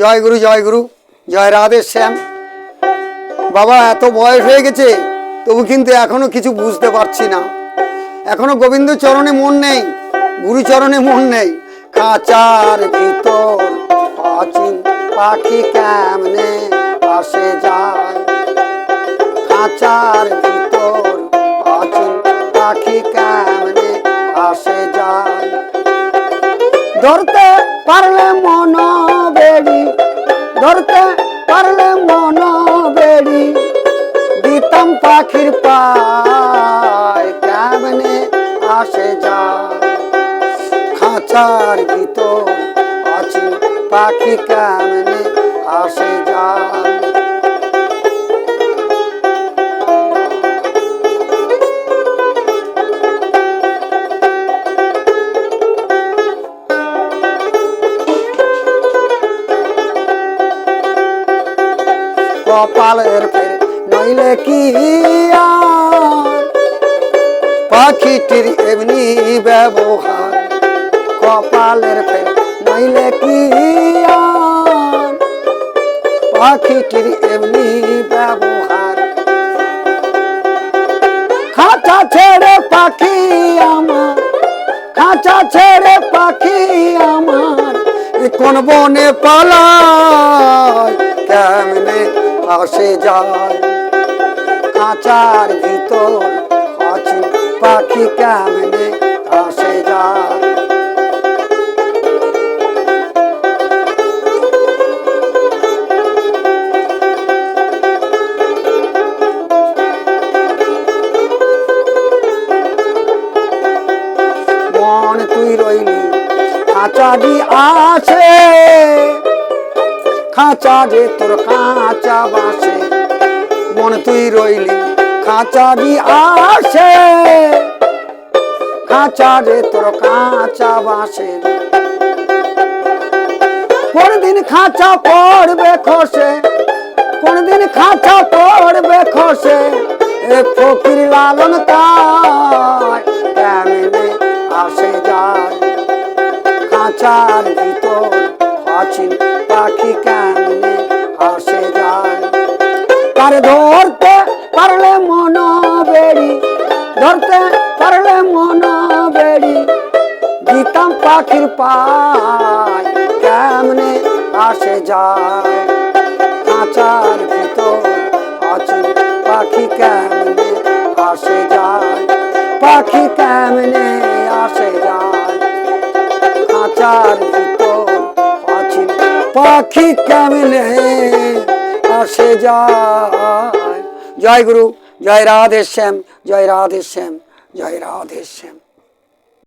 জয় গুরু জয় রাধে শ্যাম। বাবা এত বয়স হয়ে গেছে তবু কিন্তু এখনো কিছু বুঝতে পারছি না, এখনো গোবিন্দ চরণে মন নেই, গুরু চরণে মন নেই। খাঁচার ভিতর অচিন পাখি কেমনে আসে যায়, খাঁচার ভিতর অচিন পাখি কেমনে আসে যায়। ধরতে পারলে মন বেড়ি, ধরতে পারলে মন বেড়ি, দিতাম পাখির পায় কেমনে আসে যায়। খাঁচার ভিতর অচিন পাখি কেমনে আসে যায়। কপালের ফের নইলে কি আর পাখিটির এমনি ব্যবহার, কপালের ফের নইলে কি আর পাখিটির এমনি ব্যবহার। খাঁচা ছেড়ে পাখি আমার, খাঁচা ছেড়ে পাখি আমার, কোন বনে পালায় কেমনে আসে যায়। খাঁচার ভিতর অচিন পাখি কেমনে আসে যায়। মন তুই রইলি খাঁচারি আসে, খাঁচা যে তোর কাঁচা বাসে। মন তুই রইলি খাঁচারি আসে, খাঁচা যে তোর কাঁচা বাসে। কোনদিন খাঁচা পড়বে খসে, কোনদিন খাঁচা পড়বে খসে, এ ফকির লালন তাই কেমনে আসে যায়। খাঁচার ভিতর অচিন পাখি কেমনে আসে যায়। তারে ধরতে পারলে মন বেড়ি, ধরতে পারলে মন বেড়ি, দিতাম পাখির পায় কেমনে আসে যায়। খাঁচার ভিতর অচিন পাখি কেমনে আসে যায়, পাখি কেমনে আসে যায়। খাঁচার ভিতর অচিন পাখি কেমনে আসে যায়। জয় গুরু, জয় রাধে শ্যাম, জয় রাধে শ্যাম, জয় রাধে শ্যাম।